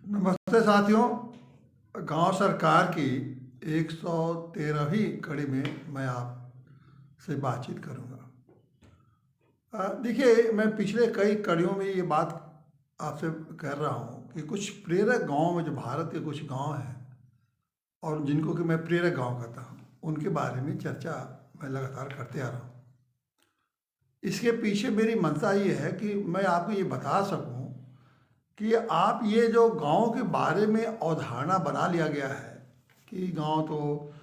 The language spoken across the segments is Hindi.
नमस्ते साथियों। गांव सरकार की 113वीं कड़ी में मैं आपसे बातचीत करूंगा। देखिए, मैं पिछले कई कड़ियों में ये बात आपसे कर रहा हूँ कि कुछ प्रेरक गांव में, जो भारत के कुछ गांव हैं और जिनको कि मैं प्रेरक गांव कहता हूँ, उनके बारे में चर्चा मैं लगातार करते आ रहा हूँ। इसके पीछे मेरी मंशा ये है कि मैं आपको ये बता सकूँ कि आप ये जो गांव के बारे में अवधारणा बना लिया गया है कि गांव तो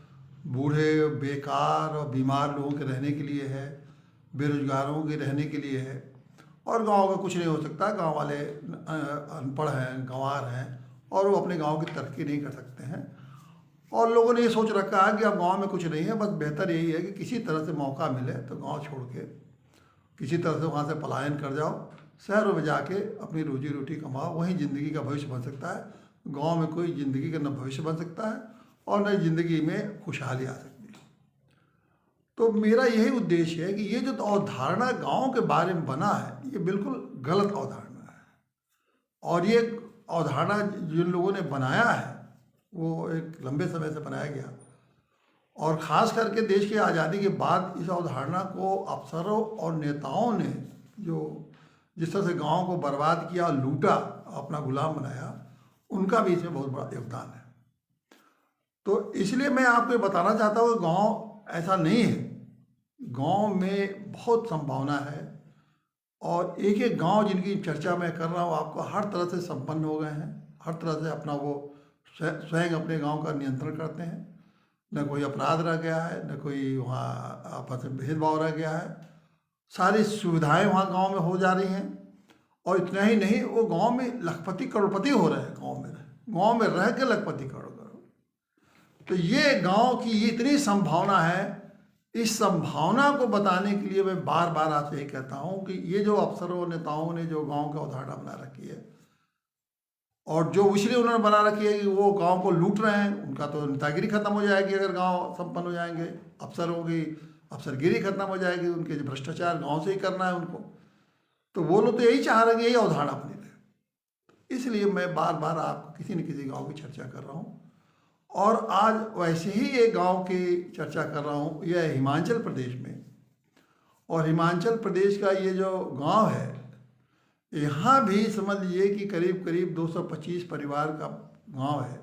बूढ़े, बेकार और बीमार लोगों के रहने के लिए है, बेरोजगारों के रहने के लिए है, और गांव का कुछ नहीं हो सकता, गांव वाले अनपढ़ हैं, गंवार हैं और वो अपने गांव की तरक्की नहीं कर सकते हैं। और लोगों ने ये सोच रखा है कि अब गांव में कुछ नहीं है, बस बेहतर यही है कि किसी तरह से मौका मिले तो गांव छोड़ के किसी तरह से वहाँ से पलायन कर जाओ, शहरों में जाके अपनी रोजी रोटी कमाओ, वहीं ज़िंदगी का भविष्य बन सकता है। गांव में कोई ज़िंदगी का न भविष्य बन सकता है और न ज़िंदगी में खुशहाली आ सकती है। तो मेरा यही उद्देश्य है कि ये जो अवधारणा गांव के बारे में बना है, ये बिल्कुल गलत अवधारणा है। और ये अवधारणा जिन लोगों ने बनाया है वो एक लंबे समय से बनाया गया, और ख़ास करके देश की आज़ादी के बाद इस अवधारणा को अफसरों और नेताओं ने जो जिस तरह से गांव को बर्बाद किया, लूटा, अपना गुलाम बनाया, उनका भी इसमें बहुत बड़ा योगदान है। तो इसलिए मैं आपको ये बताना चाहता हूँ कि गांव ऐसा नहीं है। गांव में बहुत संभावना है, और एक एक गांव जिनकी चर्चा मैं कर रहा हूँ आपको, हर तरह से संपन्न हो गए हैं, हर तरह से अपना वो स्वयं अपने गांव का नियंत्रण करते हैं। न कोई अपराध रह गया है, न कोई वहाँ आपस में भेदभाव रह गया है। सारी सुविधाएं वहाँ गांव में हो जा रही हैं, और इतना ही नहीं, वो गांव में लखपति करोड़पति हो रहे हैं। गांव में रह के लखपति करोड़। तो ये गांव की इतनी संभावना है। इस संभावना को बताने के लिए मैं बार बार आपसे यही कहता हूँ कि ये जो अफसरों नेताओं ने जो गांव की अवधारणा बना रखी है, और जो इसलिए उन्होंने बना रखी है कि वो गांव को लूट रहे हैं, उनका तो नेतागिरी खत्म हो जाएगी अगर गांव संपन्न हो जाएंगे। अफसरों की अफसरगिरी खत्म हो जाएगी, उनके जो भ्रष्टाचार गांव से ही करना है उनको। तो वो लोग तो यही चाह रहे हैं, यही अवधारणा अपनी है। इसलिए मैं बार बार आपको किसी न किसी गांव की चर्चा कर रहा हूँ, और आज वैसे ही एक गांव की चर्चा कर रहा हूँ। यह है हिमाचल प्रदेश में, और हिमाचल प्रदेश का ये जो गांव है, यहाँ भी समझ लीजिए कि करीब करीब 225 परिवार का गांव है।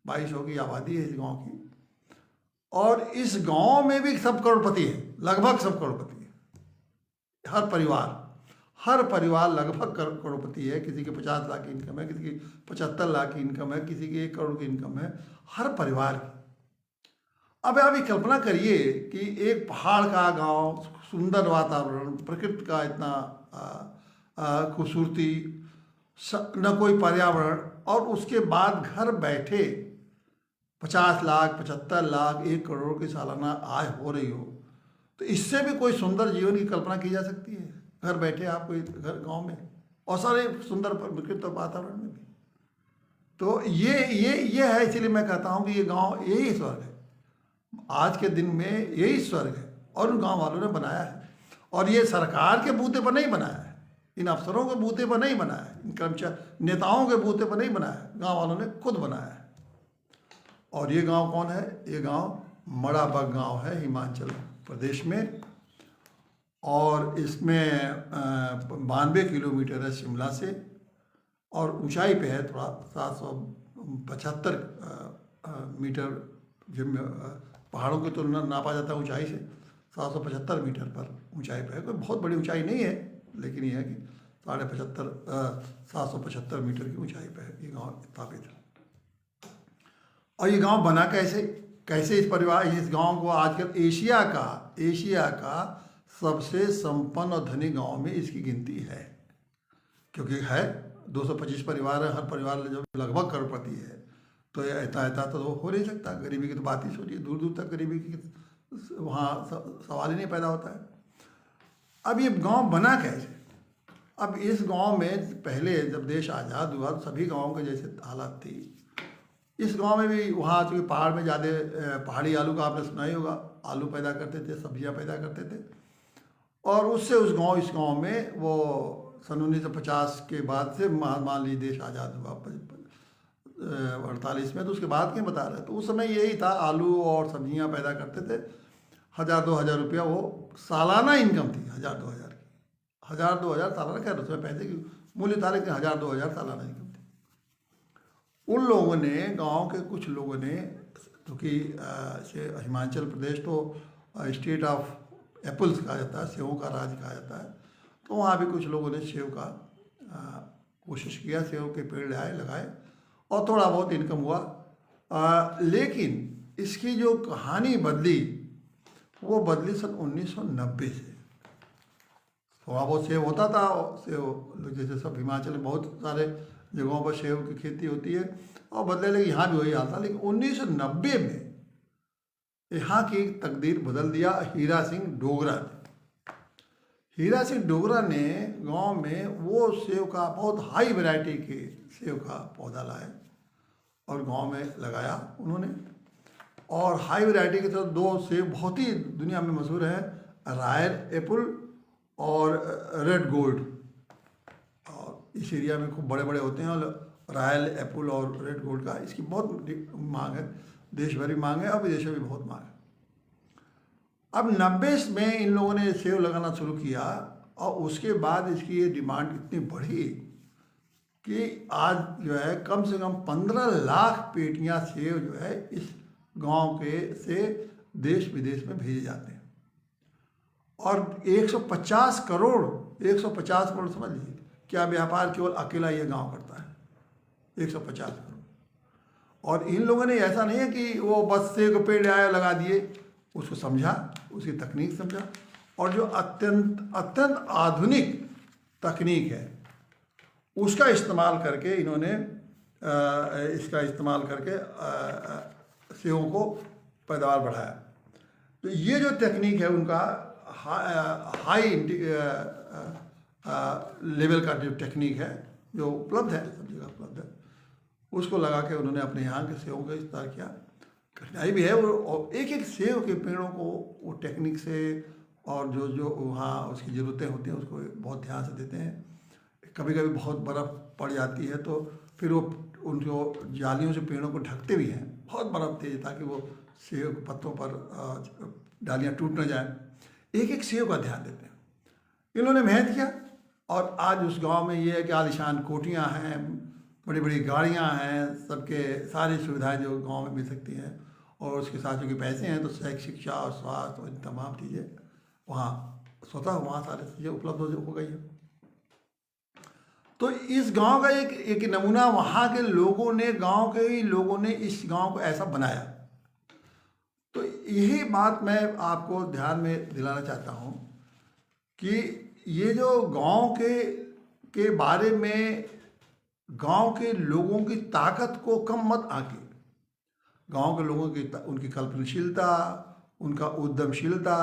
2200 की आबादी है इस गांव की, और इस गांव में भी सब करोड़पति है, लगभग सब करोड़पति है। हर परिवार लगभग करोड़पति है। किसी के 50 लाख की इनकम है, किसी की 75 लाख की इनकम है, किसी की 1 करोड़ की इनकम है, हर परिवार की। अब आप ये कल्पना करिए कि एक पहाड़ का गांव, सुंदर वातावरण, प्रकृति का इतना खूबसूरती, न कोई पर्यावरण, और उसके बाद घर बैठे 50 लाख, 75 लाख, 1 करोड़ की सालाना आय हो रही हो, तो इससे भी कोई सुंदर जीवन की कल्पना की जा सकती है? घर बैठे आप कोई घर गांव में, और सारे सुंदर प्रकृति और वातावरण में भी। तो ये है। इसीलिए मैं कहता हूँ कि ये गांव यही स्वर्ग है, आज के दिन में यही स्वर्ग है, और उन गांव वालों ने बनाया है। और ये सरकार के बूते पर नहीं बनाया है, इन अफसरों के बूते पर नहीं बनाया है, इन कर्मचारी नेताओं के बूते पर नहीं बनाया है, गांव वालों ने खुद बनाया है। और ये गांव कौन है? ये गांव मड़ाबग गांव है, हिमाचल प्रदेश में, और इसमें 92 किलोमीटर है शिमला से, और ऊंचाई पे है थोड़ा 775 मीटर। जब पहाड़ों की तुलना नापा जाता है ऊंचाई से, 775 मीटर पर ऊंचाई पे है। कोई बहुत बड़ी ऊंचाई नहीं है, लेकिन ये है कि 775 मीटर की ऊंचाई पे है ये गांव स्थापित है। और ये गांव बना कैसे? इस गांव को आजकल एशिया का सबसे संपन्न और धनी गांव में इसकी गिनती है, क्योंकि है 225 परिवार है, हर परिवार जब लगभग करोड़पति है, तो ऐसा तो हो नहीं सकता। गरीबी की तो बात ही छोड़िए, दूर दूर तक गरीबी की वहाँ सवाल ही नहीं पैदा होता है। अब ये गांव बना कैसे? अब इस गांव में पहले जब देश आज़ाद हुआ तो सभी गाँव के जैसे हालत थी। इस गांव में भी, वहाँ चूँकि पहाड़ में ज़्यादा पहाड़ी आलू का आपने सुना ही होगा, आलू पैदा करते थे, सब्जियाँ पैदा करते थे। और उससे इस गांव में वो सन 1950 के बाद से मान लीजिए देश आज़ाद हुआ, 48 में, तो उसके बाद के बता रहे, तो उस समय यही था, आलू और सब्जियां पैदा करते थे। 1000-2000 रुपया वो सालाना इनकम थी, 1000-2000 की, 1000-2000 सालाना, खैर उसमें पैसे की मूल्य था, लेकिन 1000-2000 सालाना इनकम थी। उन लोगों ने, गांव के कुछ लोगों ने, क्योंकि हिमाचल प्रदेश तो स्टेट ऑफ एप्पल्स कहा जाता है, सेबों का राज्य कहा जाता है, तो वहाँ भी कुछ लोगों ने सेब का कोशिश किया, सेब के पेड़ लगाए और थोड़ा बहुत इनकम हुआ। लेकिन इसकी जो कहानी बदली, वो बदली सन 1990 से। थोड़ा बहुत सेब होता था, सेब जैसे सब हिमाचल में बहुत सारे जगहों पर सेब की खेती होती है और बदले, लेकिन यहाँ भी वही हाल था। लेकिन 1990 में यहाँ की तकदीर बदल दिया हीरा सिंह डोगरा ने। हीरा सिंह डोगरा ने गांव में वो सेब का बहुत हाई वैरायटी के सेब का पौधा लाए और गांव में लगाया उन्होंने। और हाई वैरायटी के तो दो सेब बहुत ही दुनिया में मशहूर हैं, रॉयल एप्पल और रेड गोल्ड। और इस एरिया में खूब बड़े बड़े होते हैं, और रॉयल एप्पल और रेड गोल्ड का इसकी बहुत मांग है, देश भर की मांग है और विदेशों में भी बहुत मांग है। अब 90 में इन लोगों ने सेब लगाना शुरू किया और उसके बाद इसकी ये डिमांड इतनी बढ़ी कि आज जो है कम से कम 15 लाख पेटियां सेब जो है इस गांव के से देश विदेश में भेजे जाते हैं। और 150 करोड़, 150 करोड़ समझ लीजिए क्या व्यापार केवल अकेला ये गांव करता है, 150 करोड़। और इन लोगों ने ऐसा नहीं है कि वो बस सेब का पेड़ आया लगा दिए, उसको समझा, उसकी तकनीक समझा, और जो अत्यंत आधुनिक तकनीक है उसका इस्तेमाल करके इन्होंने इसका इस्तेमाल करके सेबों को पैदावार बढ़ाया। तो ये जो तकनीक है उनका हाई लेवल का जो टेक्निक है जो उपलब्ध है, सब जगह उपलब्ध है, उसको लगा के उन्होंने अपने यहाँ के सेबों का इस्तेमाल किया। कठिनाई भी है, और एक एक सेब के पेड़ों को वो टेक्निक से और जो जो वहाँ उसकी ज़रूरतें होती हैं उसको बहुत ध्यान से देते हैं। कभी कभी बहुत बर्फ़ पड़ जाती है तो फिर वो उनको जालियों से पेड़ों को ढकते भी हैं, बहुत बर्फ़ तेज, ताकि वो सेब के पत्तों पर डालियाँ टूट न जाएं। एक एक सेब का ध्यान देते हैं। इन्होंने मेहनत किया और आज उस गांव में ये है कि आलीशान कोठियाँ हैं, बड़ी बड़ी गाड़ियाँ हैं, सबके सारी सुविधाएं जो गांव में मिल सकती हैं, और उसके साथ जो पैसे हैं तो शिक्षा और स्वास्थ्य और तमाम चीज़ें वहाँ स्वतः वहाँ सारी चीज़ें उपलब्ध हो गई है। तो इस गांव का एक नमूना वहाँ के लोगों ने, गांव के ही लोगों ने इस गांव को ऐसा बनाया। तो यही बात मैं आपको ध्यान में दिलाना चाहता हूँ कि ये जो गांव के बारे में, गांव के लोगों की ताकत को कम मत आंके। गांव के लोगों की उनकी कल्पनाशीलता, उनका उद्यमशीलता,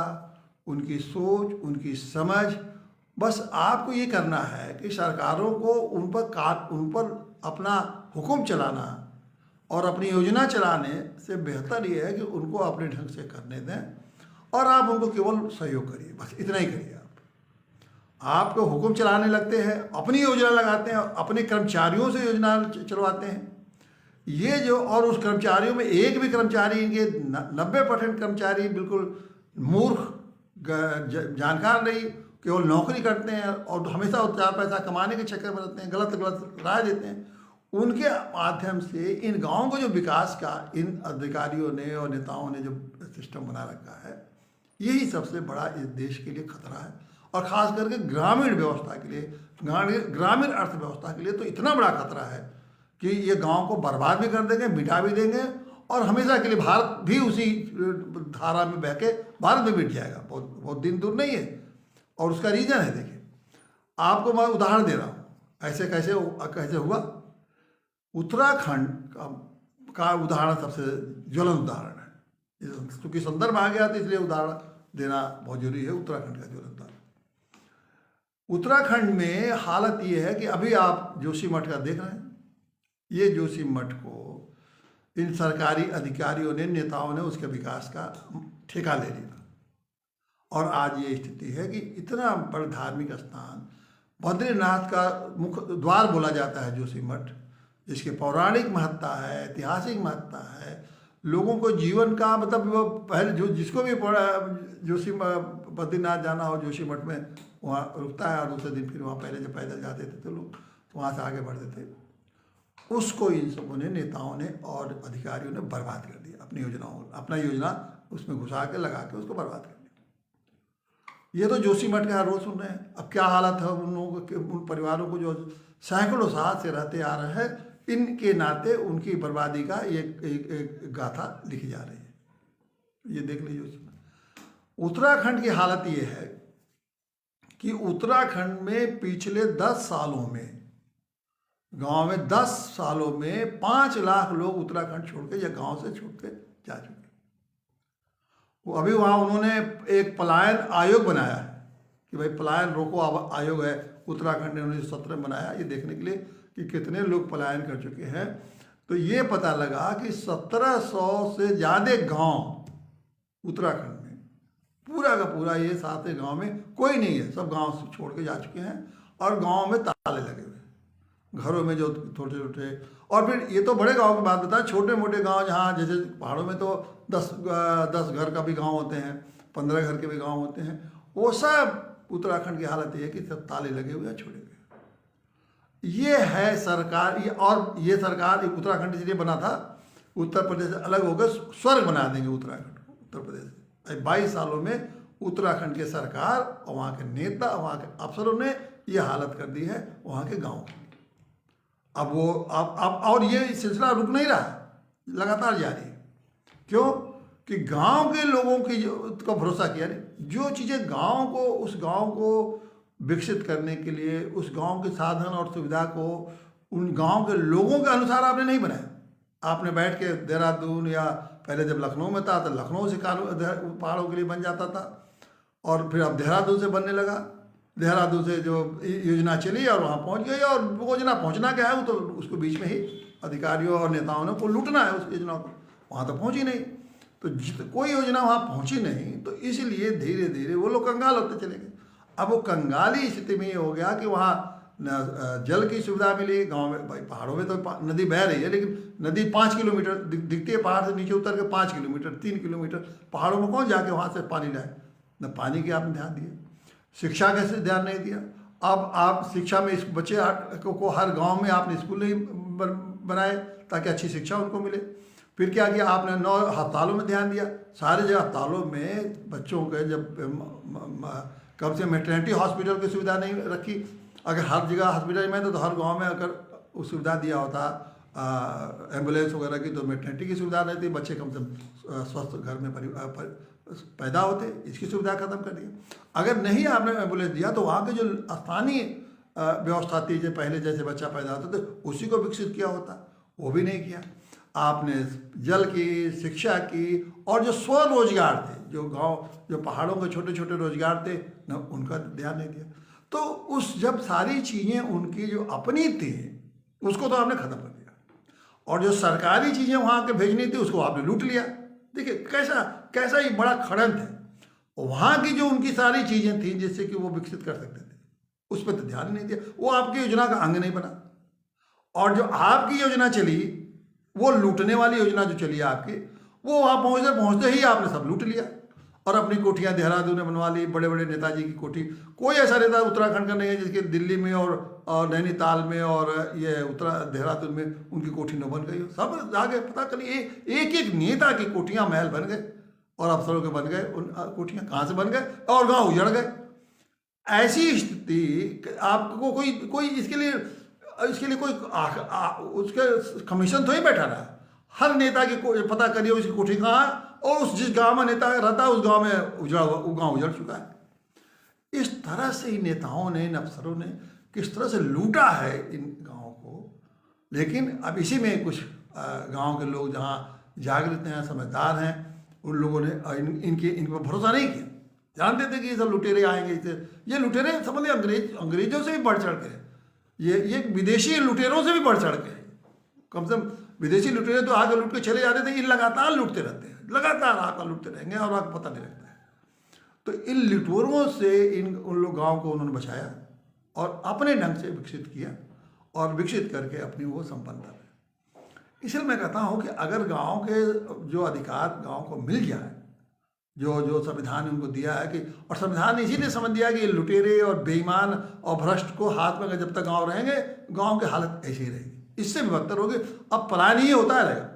उनकी सोच, उनकी समझ, बस आपको ये करना है कि सरकारों को उन पर अपना हुक्म चलाना और अपनी योजना चलाने से बेहतर ये है कि उनको अपने ढंग से करने दें और आप उनको केवल सहयोग करिए, बस इतना ही करिए। आपको हुक्म चलाने लगते हैं, अपनी योजना लगाते हैं, अपने कर्मचारियों से योजना चलवाते हैं, ये जो, और उस कर्मचारियों में एक भी कर्मचारी, इनके 90% कर्मचारी बिल्कुल मूर्ख, जानकार नहीं, केवल नौकरी करते हैं और हमेशा 4 पैसा कमाने के चक्कर में रहते हैं, गलत राय देते हैं। उनके माध्यम से इन गाँव को जो विकास का इन अधिकारियों ने और नेताओं ने जो सिस्टम बना रखा है, यही सबसे बड़ा इस देश के लिए खतरा है। और ख़ास करके ग्रामीण व्यवस्था के लिए, ग्रामीण अर्थव्यवस्था के लिए तो इतना बड़ा खतरा है कि ये गांव को बर्बाद भी कर देंगे, मिटा भी देंगे, और हमेशा के लिए भारत भी उसी धारा में बह के भारत में मिट जाएगा। बहुत दिन दूर नहीं है। और उसका रीज़न है, देखिए आपको मैं उदाहरण दे रहा हूँ, ऐसे कैसे हुआ। उत्तराखंड का उदाहरण सबसे ज्वलंत उदाहरण है, क्योंकि संदर्भ आ गया तो इसलिए उदाहरण देना बहुत जरूरी है। उत्तराखंड का ज्वलंत उदाहरण, उत्तराखंड में हालत ये है कि अभी आप जोशीमठ का देख रहे हैं, ये जोशीमठ को इन सरकारी अधिकारियों ने, नेताओं ने उसके विकास का ठेका ले लिया, और आज ये स्थिति है कि इतना बड़ा धार्मिक स्थान, बद्रीनाथ का मुख्य द्वार बोला जाता है जोशीमठ, जिसकी पौराणिक महत्ता है, ऐतिहासिक महत्ता है, लोगों को जीवन का मतलब वो पहले जो जिसको भी पड़ा जोशी बद्रीनाथ जाना हो जोशी मठ में वहाँ रुकता है और दूसरे दिन फिर वहाँ पहले जब पैदल जाते थे तो लोग वहाँ से आगे बढ़ते थे। उसको इन सबों ने, नेताओं ने और अधिकारियों ने बर्बाद कर दिया अपनी योजनाओं, अपना योजना उसमें घुसा के लगा के उसको बर्बाद कर दिया। ये तो जोशी मठ का रोज सुन रहे हैं। अब क्या हालत है उन लोगों के, उन परिवारों को जो सैकड़ों साल से रहते आ रहे हैं, इनके नाते उनकी बर्बादी का एक गाथा लिखी जा रही है। ये देख लीजिए। उत्तराखंड की हालत ये है कि उत्तराखंड में पिछले 10 सालों में, गांव में 10 सालों में 5 लाख लोग उत्तराखंड छोड़ के या गांव से छोड़ के जा चुके। वो अभी वहाँ उन्होंने एक पलायन आयोग बनाया है कि भाई पलायन रोको आयोग है, उत्तराखंड ने 1917 में बनाया ये देखने के लिए कि कितने लोग पलायन कर चुके हैं। तो ये पता लगा कि 1700 से ज़्यादा गांव उत्तराखंड में, पूरा का पूरा ये 7 गांव में कोई नहीं है, सब गांव से छोड़ के जा चुके हैं और गांव में ताले लगे हुए, घरों में जो छोटे छोटे। और फिर ये तो बड़े गांव की बात बताएं, छोटे मोटे गांव जहाँ जैसे पहाड़ों में तो 10 घर का भी गांव होते हैं, 15 घर के भी गांव होते हैं, वो सब उत्तराखंड की हालत ये है कि सब ताले लगे हुए हैं, छोड़े हुए। ये है सरकार। ये सरकार उत्तराखंड इसलिए बना था, उत्तर प्रदेश से अलग होकर स्वर्ग बना देंगे उत्तराखंड को। उत्तर प्रदेश 22 सालों में उत्तराखंड की सरकार और वहाँ के नेता, वहाँ के अफसरों ने ये हालत कर दी है वहाँ के गाँव की। अब वो अब और ये सिलसिला रुक नहीं रहा है, लगातार जारी है। क्यों? कि गांव के लोगों की का भरोसा किया नहीं। जो चीज़ें गांव को, उस गांव को विकसित करने के लिए, उस गांव के साधन और सुविधा को उन गांव के लोगों के अनुसार आपने नहीं बनाया। आपने बैठ के देहरादून या पहले जब लखनऊ में था तो लखनऊ से पहाड़ों के लिए बन जाता था, और फिर अब देहरादून से बनने लगा। देहरादून से जो योजना चली और वहाँ पहुँच गई, और वो योजना पहुँचना क्या है, वो तो उसको बीच में ही अधिकारियों और नेताओं ने को लूटना है उस योजना को, वहाँ तो पहुँची नहीं। तो कोई योजना वहाँ पहुँची नहीं, तो इसलिए धीरे धीरे वो लोग कंगाल होते चले गए। अब वो कंगाली स्थिति में ये हो गया कि वहाँ जल की सुविधा मिली गांव में। भाई पहाड़ों में तो नदी बह रही है, लेकिन नदी 5 किलोमीटर दिखती है, पहाड़ से नीचे उतर के 5 किलोमीटर 3 किलोमीटर पहाड़ों में कौन जाके वहाँ से पानी लाए? न पानी की आपने ध्यान दिया, शिक्षा कैसे ध्यान नहीं दिया। अब आप शिक्षा में इस बच्चे को हर गांव में आपने स्कूल नहीं बनाए ताकि अच्छी शिक्षा उनको मिले। फिर क्या किया आपने? 9 अस्पतालों में ध्यान दिया। सारे जगह अस्पतालों में बच्चों के जब कम से मेटर्निटी हॉस्पिटल की सुविधा नहीं रखी। अगर हर जगह हॉस्पिटल में तो हर गांव में अगर उस सुविधा दिया होता एम्बुलेंस वगैरह की, तो मेटर्निटी की सुविधा रहती, बच्चे कम से कम स्वस्थ घर में पैदा होते। इसकी सुविधा खत्म कर दी। अगर नहीं आपने एम्बुलेंस दिया तो वहाँ के जो स्थानीय व्यवस्था थी, जो पहले जैसे बच्चा पैदा होता था उसी को विकसित किया होता, वो भी नहीं किया आपने। जल की, शिक्षा की, और जो स्वरोजगार थे, जो गांव, जो पहाड़ों के छोटे छोटे रोजगार थे न, उनका ध्यान नहीं दिया। तो उस जब सारी चीज़ें उनकी जो अपनी थी उसको तो आपने ख़त्म कर दिया, और जो सरकारी चीज़ें वहाँ के भेजनी थी उसको आपने लूट लिया। देखिए कैसा ये बड़ा खड़ंत है। वहाँ की जो उनकी सारी चीज़ें थी जिससे कि वो विकसित कर सकते थे, उस पर तो ध्यान ही नहीं दिया। वो आपकी योजना का अंग नहीं बना। और जो आपकी योजना चली, वो लूटने वाली योजना जो चली आपकी, वो वहाँ पहुँचते ही आपने सब लूट लिया और अपनी कोठियाँ देहरादून में बनवा ली। बड़े बड़े नेताजी की कोठी, कोई ऐसा नेता उत्तराखंड का नहीं है जिसके दिल्ली में और नैनीताल में और ये देहरादून में उनकी कोठी न बन गई हो। सब आगे पता चली एक एक नेता की कोठियाँ महल बन गए और अफसरों के बन गए। उन कोठियाँ कहाँ से बन गए और गाँव उजड़ गए। ऐसी स्थिति आपको कोई इसके लिए कोई उसके कमीशन तो ही बैठा रहा है। हर नेता की पता करिए उसकी कोठी कहाँ है, और उस जिस गांव में नेता रहता है उस गांव में वो गांव उजड़ चुका है। इस तरह से ही नेताओं ने, इन अफसरों ने किस तरह से लूटा है इन गांवों को। लेकिन अब इसी में कुछ गांव के लोग जहां जागृत हैं, समझदार हैं, उन लोगों ने इन पर भरोसा नहीं किया। जानते थे कि ये सब लुटेरे आएंगे, ये लुटेरे समझ अंग्रेजों से भी बढ़ चढ़ के, ये विदेशी लुटेरों से भी बढ़ चढ़ के, कम से कम विदेशी लुटेरे तो आगे लूट के चले जाते थे, ये लगातार लूटते रहते हैं, लगातार आकर लूटते रहेंगे और आपको पता नहीं लगता है। तो इन लुटेरों से उन लोग गाँव को उन्होंने बचाया और अपने ढंग से विकसित किया और विकसित करके अपनी वो संपन्न कर रहे हैं। इसलिए मैं कहता हूँ कि अगर गांव के जो अधिकार गांव को मिल जाए, जो जो संविधान ने उनको दिया है कि, और संविधान ने इसीलिए समझ दिया कि ये लुटेरे और बेईमान और भ्रष्ट को हाथ में जब तक गांव रहेंगे, गांव की हालत ऐसी ही रहेगी, इससे भी बदतर होगी। अब पलायन ही होता रहेगा।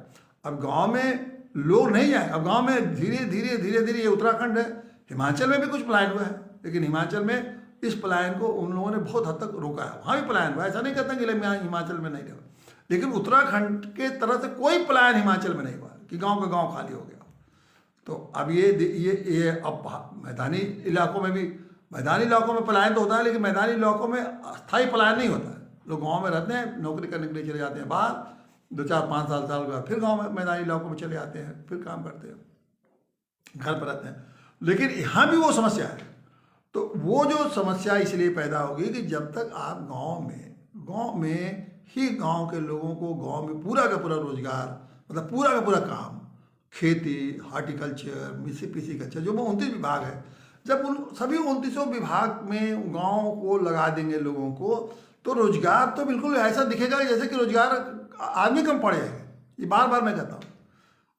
अब गांव में लोग नहीं जाए। अब गांव में धीरे धीरे ये उत्तराखंड है, हिमाचल में भी कुछ पलायन हुआ है, लेकिन हिमाचल में इस पलायन को उन लोगों ने बहुत हद तक रोका है। वहाँ भी पलायन हुआ, ऐसा नहीं कहता कि हिमाचल में नहीं हुआ, लेकिन उत्तराखंड के तरह से कोई पलायन हिमाचल में नहीं हुआ कि गाँव का गाँव खाली हो गया। तो अब ये अब मैदानी इलाकों में भी, मैदानी इलाकों में पलायन तो होता है, लेकिन मैदानी इलाकों में अस्थायी पलायन नहीं होता है। लोग गांव में रहते हैं, नौकरी करने के लिए चले जाते हैं बाहर, 2 4 5 साल के बाद फिर गांव में मैदानी इलाकों में चले जाते हैं, फिर काम करते हैं, घर पर रहते हैं। लेकिन यहाँ भी वो समस्या है। तो वो जो समस्या इसलिए पैदा होगी कि जब तक आप गाँव में ही गाँव के लोगों को गाँव में पूरा का पूरा रोजगार, मतलब पूरा का पूरा काम, खेती, हॉर्टिकल्चर, पिसिकल्चर, जो 29 विभाग है, जब उन सभी 29 विभाग में गांव को लगा देंगे लोगों को, तो रोजगार तो बिल्कुल ऐसा दिखेगा जैसे कि रोजगार आदमी कम पड़े हैं। ये बार बार मैं कहता हूँ,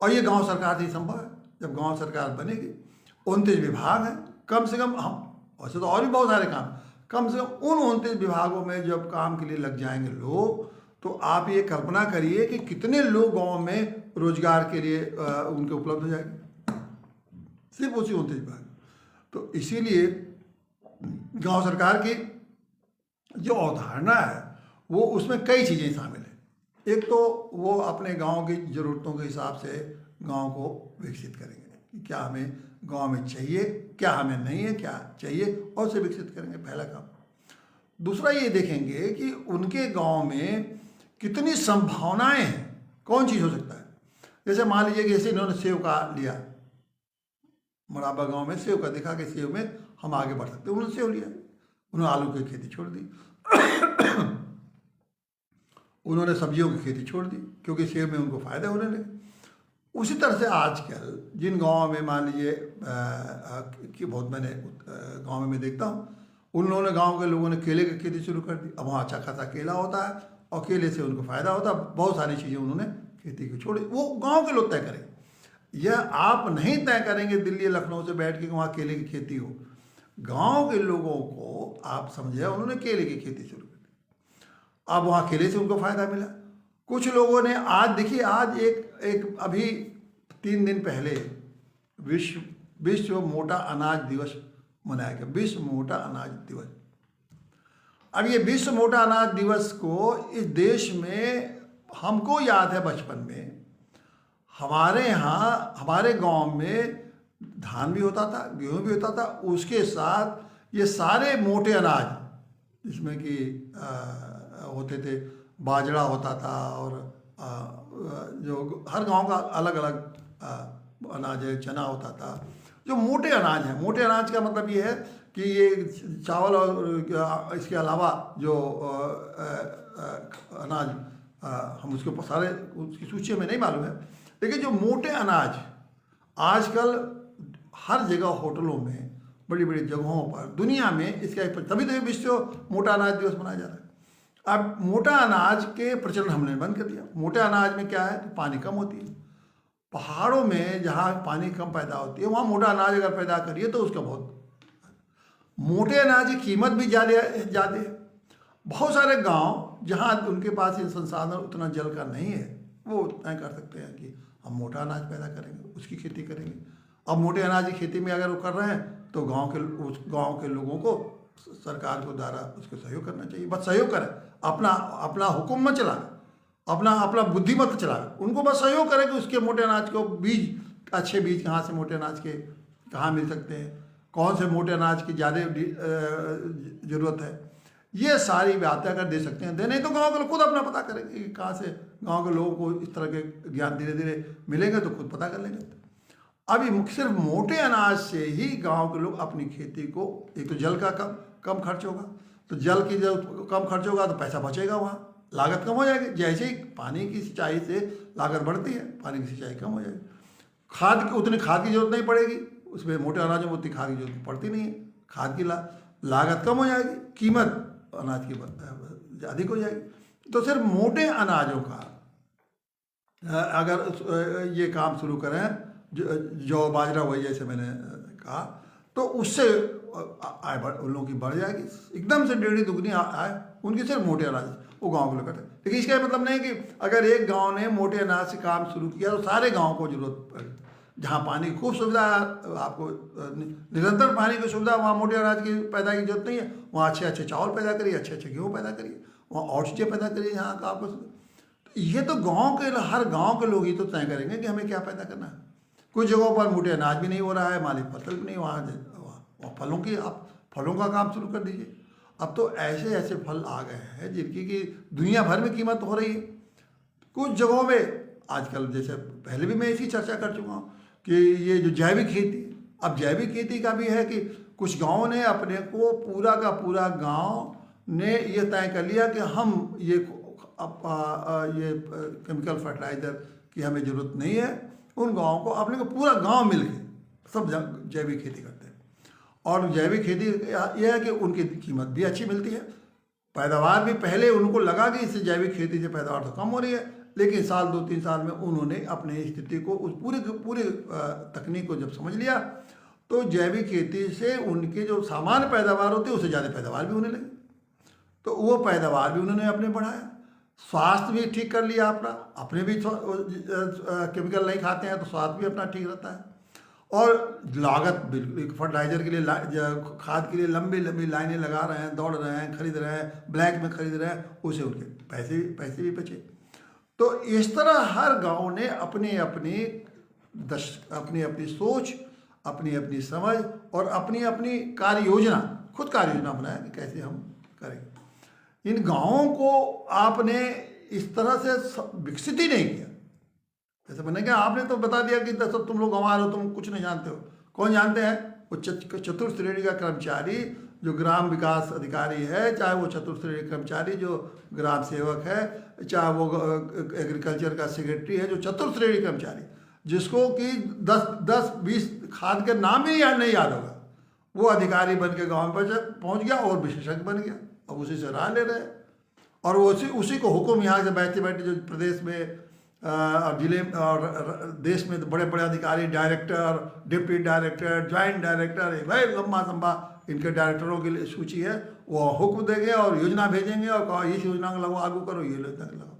और ये गांव सरकार से ही संभव है। जब गांव सरकार बनेगी, 29 विभाग हैं, कम से कम, हम वैसे तो और भी बहुत सारे काम, कम से कम उन 29 विभागों में जब काम के लिए लग जाएंगे लोग, तो आप ये कल्पना करिए कि कितने लोग गांव में रोजगार के लिए उनके उपलब्ध हो जाएंगे, सिर्फ उसी 29 विभाग। तो इसीलिए गांव सरकार की जो अवधारणा है, वो उसमें कई चीज़ें शामिल हैं। एक तो वो अपने गांव की ज़रूरतों के हिसाब से गांव को विकसित करेंगे कि क्या हमें गांव में चाहिए, क्या हमें नहीं है, क्या चाहिए, और उसे विकसित करेंगे, पहला काम। दूसरा ये देखेंगे कि उनके गांव में कितनी संभावनाएं हैं, कौन चीज़ हो सकता है। जैसे मान लीजिए कि जैसे इन्होंने सेव का लिया, मुराबा गांव में सेव का देखा कि सेव में हम आगे बढ़ सकते हैं, उन्होंने सेव लिया, उन्होंने आलू की खेती छोड़ दी उन्होंने सब्जियों की खेती छोड़ दी, क्योंकि सेव में उनको फ़ायदे होने लगे। उसी तरह से आजकल जिन गाँव में मान लीजिए कि बहुत मैंने गाँव में मैं देखता हूँ, उन लोगों ने, गाँव के लोगों ने केले की खेती शुरू कर दी। अब वहाँ अच्छा खासा केला होता है और केले से उनको फ़ायदा होता है, बहुत सारी चीज़ें उन्होंने खेती की छोड़ी। वो गांव के लोग तय करेंगे, यह आप नहीं तय करेंगे दिल्ली लखनऊ से बैठ के वहाँ केले की खेती हो। गांव के लोगों को आप समझे, उन्होंने केले की खेती शुरू कर दी, अब वहाँ केले से उनको फ़ायदा मिला। कुछ लोगों ने, आज देखिए, आज एक अभी 3 दिन पहले विश्व मोटा अनाज दिवस मनाया गया, विश्व मोटा अनाज दिवस। अब ये विश्व मोटा अनाज दिवस को इस देश में, हमको याद है बचपन में हमारे यहाँ, हमारे गांव में धान भी होता था, गेहूँ भी होता था, उसके साथ ये सारे मोटे अनाज, जिसमें कि होते थे, बाजरा होता था, और जो हर गांव का अलग अलग अनाज है, चना होता था, जो मोटे अनाज हैं। मोटे अनाज का मतलब ये है कि ये चावल और इसके अलावा जो अनाज, हम उसके सारे उसकी सूची में नहीं मालूम है, लेकिन जो मोटे अनाज आजकल हर जगह होटलों में, बड़ी बड़ी जगहों पर दुनिया में इसका, तभी तो विश्व मोटा अनाज दिवस मनाया जा रहा है। अब मोटा अनाज के प्रचलन हमने बंद कर दिया। मोटे अनाज में क्या है, तो पानी कम होती है। पहाड़ों में जहाँ पानी कम पैदा होती है, वहाँ मोटा अनाज अगर पैदा करिए तो उसका बहुत, मोटे अनाज की कीमत भी ज़्यादा है। बहुत सारे गांव जहाँ उनके पास ये संसाधन, उतना जल का नहीं है, वो तय कर सकते हैं कि हम मोटा अनाज पैदा करेंगे, उसकी खेती करेंगे। अब मोटे अनाज की खेती में अगर वो कर रहे हैं, तो उस गांव के लोगों को सरकार को द्वारा उसको सहयोग करना चाहिए। बस सहयोग करें, अपना हुक्म मत चलाएं, अपना बुद्धि मत चलाएं, उनको बस सहयोग करें कि उसके मोटे अनाज को बीज, अच्छे बीज कहाँ से मोटे अनाज के कहाँ मिल सकते हैं, कौन से मोटे अनाज की ज़्यादा ज़रूरत है, ये सारी बातें अगर दे सकते हैं, दे, नहीं तो गांव के लोग खुद अपना पता करेंगे कि कहाँ से गांव के लोगों को इस तरह के ज्ञान धीरे धीरे मिलेंगे, तो खुद पता कर लेंगे। अभी सिर्फ मोटे अनाज से ही गांव के लोग अपनी खेती को, एक तो जल का कम खर्च होगा, तो जल की जब कम खर्च होगा तो पैसा बचेगा, वहाँ लागत कम हो जाएगी। जैसे ही पानी की सिंचाई से लागत बढ़ती है, पानी की सिंचाई कम हो जाएगी, उतनी खाद की जरूरत नहीं पड़ेगी, उसमें मोटे अनाज में उतनी खाद की जरूरत पड़ती नहीं है, खाद की लागत कम हो जाएगी, कीमत अनाज की अधिक हो जाएगी। तो सिर्फ मोटे अनाजों का अगर ये काम शुरू करें, जौ बाजरा वही जैसे मैंने कहा, तो उससे आय उन लोगों की बढ़ जाएगी, एकदम से डेढ़ी दुगनी आय उनकी सिर्फ मोटे अनाज वो गांव के लोग करते हैं। लेकिन इसका मतलब नहीं कि अगर एक गांव ने मोटे अनाज से काम शुरू किया तो सारे गांव को जरूरत पड़े। जहाँ पानी की खूब सुविधा है, आपको निरंतर पानी की सुविधा, वहाँ मोटे अनाज की पैदा की जरूरत नहीं है। वहाँ अच्छे अच्छे चावल पैदा करिए, अच्छे अच्छे गेहूँ पैदा करिए, वहाँ और चीज़ें पैदा करिए यहाँ का आपको। तो ये तो गाँव के हर गाँव के लोग ही तो तय करेंगे कि हमें क्या पैदा करना है। कुछ जगहों पर मोटे अनाज भी नहीं हो रहा है, मालिक फसल भी नहीं, वहाँ फलों की आप फलों का काम शुरू कर दीजिए। अब तो ऐसे ऐसे फल आ गए हैं जिनकी कि दुनिया भर में कीमत हो रही है। कुछ जगहों में आजकल, जैसे पहले भी मैं इसी चर्चा कर चुका हूँ कि ये जो जैविक खेती, अब जैविक खेती का भी है कि कुछ गाँव ने अपने को पूरा का पूरा गाँव ने ये तय कर लिया कि हम ये केमिकल फर्टिलाइज़र की हमें ज़रूरत नहीं है। उन गाँव को अपने को पूरा गाँव मिल के सब जैविक खेती करते हैं। और जैविक खेती यह है कि उनकी कीमत भी अच्छी मिलती है, पैदावार भी, पहले उनको लगा कि इससे जैविक खेती से पैदावार तो कम हो रही है, लेकिन साल 2-3 साल में उन्होंने अपनी स्थिति को, उस पूरे तकनीक को जब समझ लिया, तो जैविक खेती से उनके जो सामान्य पैदावार होती है उससे ज़्यादा पैदावार भी होने लगी। तो वो पैदावार भी उन्होंने अपने बढ़ाया, स्वास्थ्य भी ठीक कर लिया अपना, अपने भी केमिकल नहीं खाते हैं तो स्वास्थ्य भी अपना ठीक रहता है। और लागत बिल्कुल, फर्टिलाइज़र के लिए, खाद के लिए लंबी लंबी लाइनें लगा रहे हैं, दौड़ रहे हैं, खरीद रहे हैं, ब्लैक में खरीद रहे हैं, उसे उनके पैसे भी बचे। तो इस तरह हर गांव ने अपनी अपनी सोच, अपनी अपनी समझ और अपनी अपनी कार्य योजना, खुद कार्य योजना बनाया कि कैसे हम करें। इन गाँवों को आपने इस तरह से विकसित ही नहीं किया। जैसे मैंने कहा, आपने तो बता दिया कि सब तुम लोग गंवार हो, तुम कुछ नहीं जानते हो। कौन जानते हैं? वो चतुर्थ श्रेणी का कर्मचारी जो ग्राम विकास अधिकारी है, चाहे वो चतुर्थ श्रेणी कर्मचारी जो ग्राम सेवक है, चाहे वो एग्रीकल्चर का सेक्रेटरी है, जो चतुर्थ श्रेणी कर्मचारी, जिसको कि 10-20 खाद के नाम ही नहीं याद होगा, वो अधिकारी बन के गाँव में पहुँच गया और विशेषज्ञ बन गया। अब उसी से राह ले रहे हैं और वो उसी को हुक्म यहाँ से बैठे बैठे जो प्रदेश में और जिले और देश में तो बड़े बड़े अधिकारी, director, deputy director, joint director, भाई लंबा इनके डायरेक्टरों की सूची है, वो हुक्म देंगे और योजना भेजेंगे और कहा इस योजना को लागू करो, ये योजना लगाओ,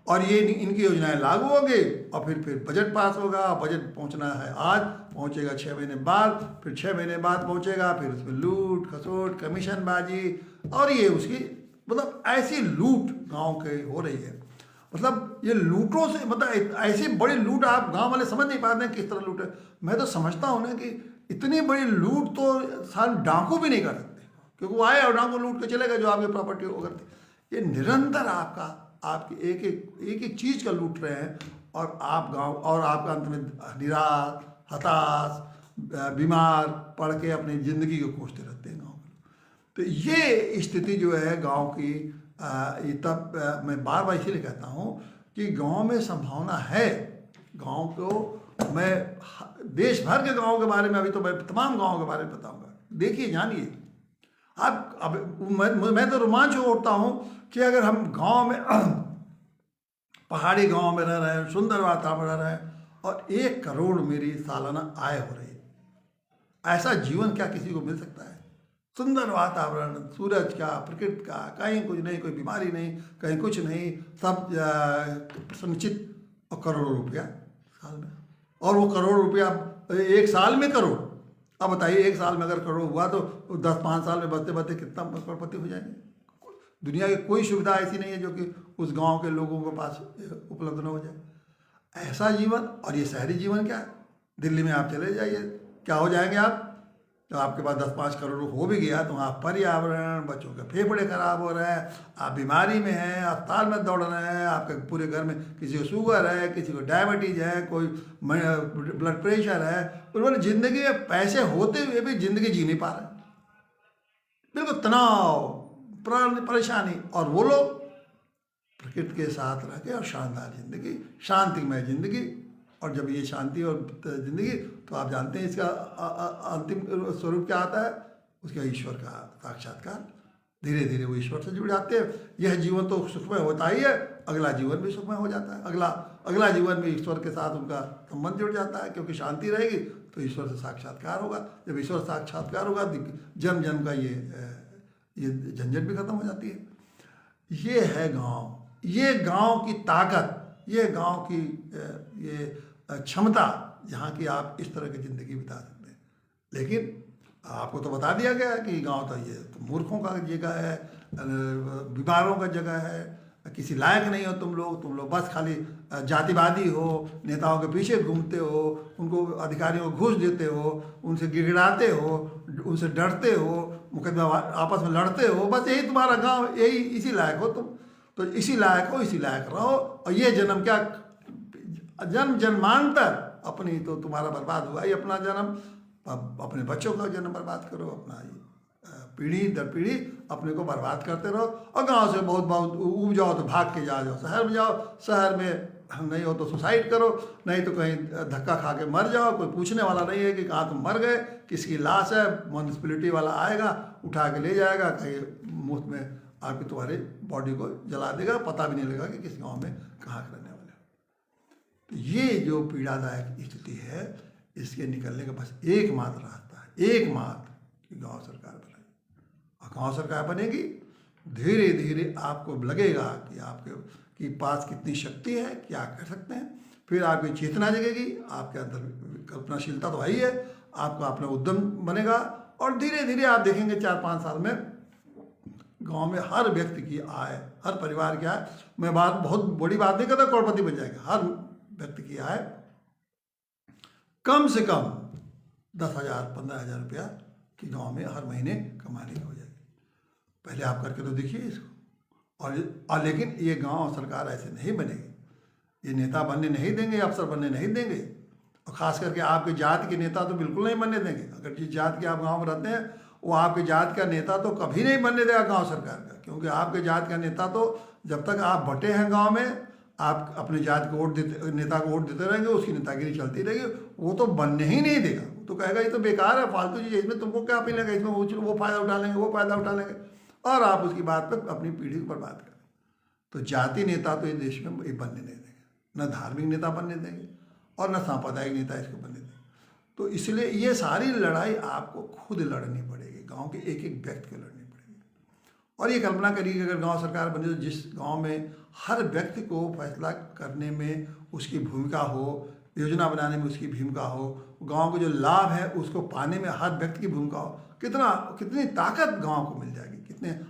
और ये इनकी योजनाएं लागू होंगी और फिर बजट पास होगा। बजट पहुंचना है आज, पहुंचेगा 6 महीने बाद, फिर 6 महीने बाद पहुंचेगा, फिर उसमें लूट खसोट, कमीशनबाजी, और ये उसकी मतलब ऐसी लूट गाँव के हो रही है। मतलब ये लूटों से, मतलब ऐसी बड़ी लूट आप गांव वाले समझ नहीं पाते हैं किस तरह लूट है। मैं तो समझता हूँ ना कि इतनी बड़ी लूट तो साल डाकू भी नहीं कर सकते, क्योंकि वो आए और डाकू लूट के चले गए जो आपकी प्रॉपर्टी को करते। ये निरंतर आपकी एक चीज़ का लूट रहे हैं, और आप गांव, और आपका अंत में निराश, हताश, बीमार पड़ के अपनी ज़िंदगी को कोसते रहते हैं गाँव। तो ये स्थिति जो है गाँव की, ये तब मैं बार बार इसीलिए कहता हूँ कि गांव में संभावना है। गांव को मैं देश भर के गांव के बारे में, अभी तो मैं तमाम गांव के बारे में बताऊंगा, देखिए जानिए आप। अब मैं तो रोमांच उठता हूँ कि अगर हम गांव में पहाड़ी गांव में रह रहे हैं, सुंदर वातावरण रह रहे हैं, और 1 करोड़ मेरी सालाना आय हो रही है, ऐसा जीवन क्या किसी को मिल सकता है? सुंदर वातावरण, सूरज का, प्रकृति का, कहीं कुछ नहीं, कोई बीमारी नहीं, कहीं कुछ नहीं, सब संचित, और करोड़ों रुपया साल में, और वो करोड़ रुपया 1 साल में करोड़। अब बताइए 1 साल में अगर करोड़ हुआ तो 10-5 साल में बढ़ते बढ़ते कितना करोड़पति हो जाएंगे। दुनिया की कोई सुविधा ऐसी नहीं है जो कि उस गांव के लोगों के पास उपलब्ध न हो जाए। ऐसा जीवन, और ये शहरी जीवन क्या है? दिल्ली में आप चले जाइए, क्या हो जाएंगे आप? तो आपके पास 10-5 करोड़ हो भी गया तो वहाँ पर्यावरण, बच्चों के फेफड़े खराब हो रहे हैं, आप बीमारी में हैं, अस्पताल में दौड़ रहे हैं, आपके पूरे घर में किसी को शुगर है, किसी को डायबिटीज है, कोई ब्लड प्रेशर है। उन्होंने ज़िंदगी में पैसे होते हुए भी ज़िंदगी जी नहीं पा रहे, बिल्कुल तनाव, परेशानी। और वो लोग प्रकृति के साथ रह के और शानदार ज़िंदगी, शांतिमय ज़िंदगी। और जब ये शांति और ज़िंदगी, तो आप जानते हैं इसका अंतिम स्वरूप क्या आता है? उसका ईश्वर का साक्षात्कार, धीरे धीरे वो ईश्वर से जुड़ जाते हैं। यह जीवन तो सुखमय होता ही है, अगला जीवन भी सुखमय हो जाता है। अगला जीवन में ईश्वर के साथ उनका संबंध जुड़ जाता है, क्योंकि शांति रहेगी तो ईश्वर से साक्षात्कार होगा। जब ईश्वर साक्षात्कार होगा तो जन्म जन्म का ये झंझट भी खत्म हो जाती है। ये है गांव, ये गांव की ताकत, ये गांव की ये क्षमता, जहाँ की आप इस तरह की ज़िंदगी बिता सकते हैं। लेकिन आपको तो बता दिया गया है कि गांव तो ये तो मूर्खों का जगह है, बीमारों का जगह है, किसी लायक नहीं हो तुम लोग बस खाली जातिवादी हो, नेताओं के पीछे घूमते हो, उनको अधिकारियों को घूस देते हो, उनसे गिड़गिड़ाते हो, उनसे डरते हो, मुकदमा आपस में लड़ते हो, बस यही तुम्हारा गांव, यही इसी लायक हो तुम। तो इसी लायक हो, इसी लायक रहो। और ये जन्म क्या, जन्मांतर अपनी तो तुम्हारा बर्बाद हुआ ही, अपना जन्म, अपने बच्चों का जन्म बर्बाद करो, अपना पीढ़ी दर पीढ़ी अपने को बर्बाद करते रहो। और गांव से बहुत उब जाओ तो भाग के जाओ शहर में जाओ, शहर में नहीं हो तो सुसाइड करो, नहीं तो कहीं धक्का खा के मर जाओ। कोई पूछने वाला नहीं है कि कहाँ तुम मर गए, किसकी लाश है, म्यूनिसिपैलिटी वाला आएगा उठा के ले जाएगा, कहीं मुफ्त में आपकी तुम्हारी बॉडी को जला देगा, पता भी नहीं लगेगा कि किस गाँव में कहाँ रहने वाले। तो ये जो पीड़ादायक स्थिति है, इसके निकलने का बस एकमात्र रास्ता है, एकमात्र, कि गांव सरकार बनाए। और गांव सरकार बनेगी, धीरे धीरे आपको लगेगा कि आपके पास कितनी शक्ति है, क्या कर सकते हैं। फिर आपकी चेतना जगेगी, आपके अंदर कल्पनाशीलता तो है ही है, आपका अपना उद्यम बनेगा। और धीरे धीरे आप देखेंगे 4-5 साल में गांव में हर व्यक्ति की आय, हर परिवार की आय, मैं बहुत बड़ी बात नहीं करता करोड़पति बन जाएगा, हर व्यक्ति की आय कम से कम 10,000-15,000 रुपया की गांव में हर महीने कमाने की हो जाएगी। पहले आप करके तो देखिए इसको। और लेकिन ये गांव सरकार ऐसे नहीं बनेगी, ये नेता बनने नहीं देंगे, अफसर बनने नहीं देंगे। और ख़ास करके आपके जाति के नेता तो बिल्कुल नहीं बनने देंगे। अगर जिस जात के आप गांव में रहते हैं, वो आपके जात का नेता तो कभी नहीं बनने देगा गांव सरकार का। क्योंकि आपके जात का नेता तो जब तक आप बटे हैं गांव में, आप अपने जात को वोट देते, नेता को वोट देते रहेंगे, उसकी नेतागिरी चलती रहेगी, वो तो बनने ही नहीं देगा। वो तो कहेगा ये तो बेकार है, फालतू चीज़, इसमें तुमको क्या मिलेगा, इसमें वो फ़ायदा उठा लेंगे, वो फ़ायदा उठा लेंगे, और आप उसकी बात पर अपनी पीढ़ी को बर्बाद करें। तो जाति नेता तो इस देश में बनने नहीं देंगे, न धार्मिक नेता बनने देंगे और न सांप्रदायिक नेता इसको बनने देंगे। तो इसलिए ये सारी लड़ाई आपको खुद लड़नी पड़ेगी, गांव के एक एक व्यक्ति को लड़नी पड़ेगी। और ये कल्पना करिए कि अगर गांव सरकार बने तो जिस गांव में हर व्यक्ति को फैसला करने में उसकी भूमिका हो, योजना बनाने में उसकी भूमिका हो, गांव को जो लाभ है उसको पाने में हर व्यक्ति की भूमिका हो, कितनी ताकत गांव को मिल जाएगी,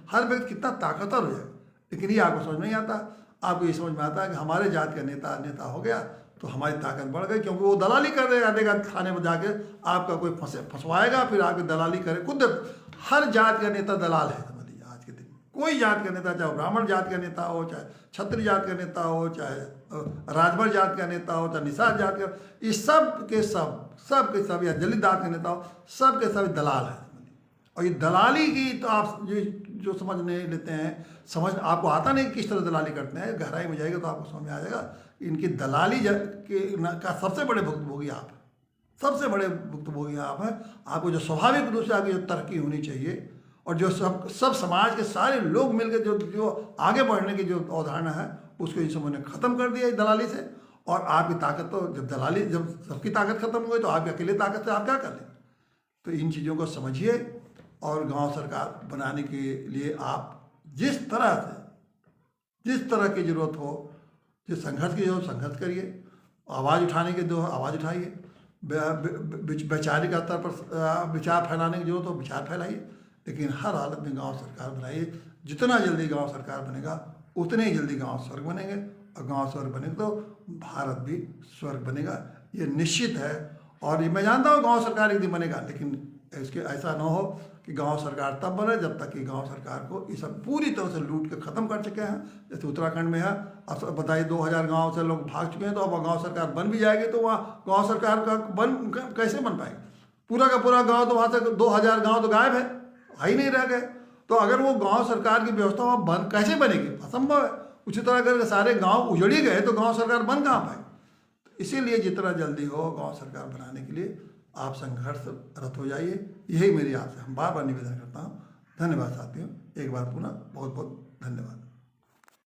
हर व्यक्ति कितना ताकतवर हो जाएगा। लेकिन ये आपको समझ नहीं आता। आपको ये समझ में आता है कि हमारे जात का नेता हो गया तो हमारी ताकत बढ़ गई, क्योंकि वो दलाली कर देगा थाने में जाके, आपका कोई फंसवाएगा, फिर आपकी दलाली करे। खुद हर जात का नेता दलाल है, समझ लीजिए आज के दिन। कोई जात का नेता, चाहे ब्राह्मण जात का नेता हो, चाहे क्षत्रिय जात का नेता हो, चाहे राजभर जात का नेता हो, चाहे निषाद जात का, इस सब के सब या दलित जात का नेता हो, सब के सब दलाल है। और ये दलाली की तो आप जो समझ नहीं लेते हैं, समझ आपको आता नहीं किस तरह दलाली करते हैं, गहराई में जाएगा तो आपको समझ में आ जाएगा। इनकी दलाली का सबसे बड़े भुक्तभोगी आप हैं, सबसे बड़े भुक्तभोगी आप हैं। आपको जो स्वाभाविक रूप से आपकी जो तरक्की होनी चाहिए, और जो सब समाज के सारे लोग मिलकर जो आगे बढ़ने की जो अवधारणा है, उसको इन सबों ने ख़त्म कर दिया इस दलाली से। और आपकी ताकत तो जब सबकी ताकत खत्म हो गई तो आपकी अकेले ताकत से आप क्या कर लें। तो इन चीज़ों को समझिए, और गांव सरकार बनाने के लिए आप जिस तरह की ज़रूरत हो, जिस संघर्ष की जरूरत संघर्ष करिए, आवाज़ उठाने की जो आवाज़ उठाइए, वैचारिक स्तर पर विचार फैलाने की जरूरत हो विचार फैलाइए। लेकिन हर हालत में गांव सरकार बनाइए। जितना जल्दी गांव सरकार बनेगा उतने ही जल्दी गांव स्वर्ग बनेंगे, और गांव स्वर्ग बनेगा तो भारत भी स्वर्ग बनेगा, ये निश्चित है। और ये मैं जानता हूँ गांव सरकार एक दिन बनेगा, लेकिन इसके ऐसा ना हो कि गांव सरकार तब बने जब तक कि गांव सरकार को ये सब पूरी तरह से लूट के ख़त्म कर चुके हैं। जैसे उत्तराखंड में है, अब बताइए 2000 गांव से लोग भाग चुके हैं, तो अब गांव सरकार बन भी जाएगी तो वहाँ गांव सरकार का कैसे बन पाएगी। पूरा का पूरा गांव तो वहाँ से 2000 गांव तो गायब है ही नहीं रह गए। तो अगर वो गांव सरकार की व्यवस्था वहाँ बन कैसे बनेगी, असंभव है। उसी तरह अगर सारे गाँव उजड़ ही गए तो गाँव सरकार बन कहाँ पाएगी। इसीलिए जितना जल्दी हो गाँव सरकार बनाने के लिए आप संघर्षरत हो जाइए, यही मेरी आपसे हम बार बार निवेदन करता हूँ। धन्यवाद साथियों, एक बार पुनः बहुत बहुत धन्यवाद।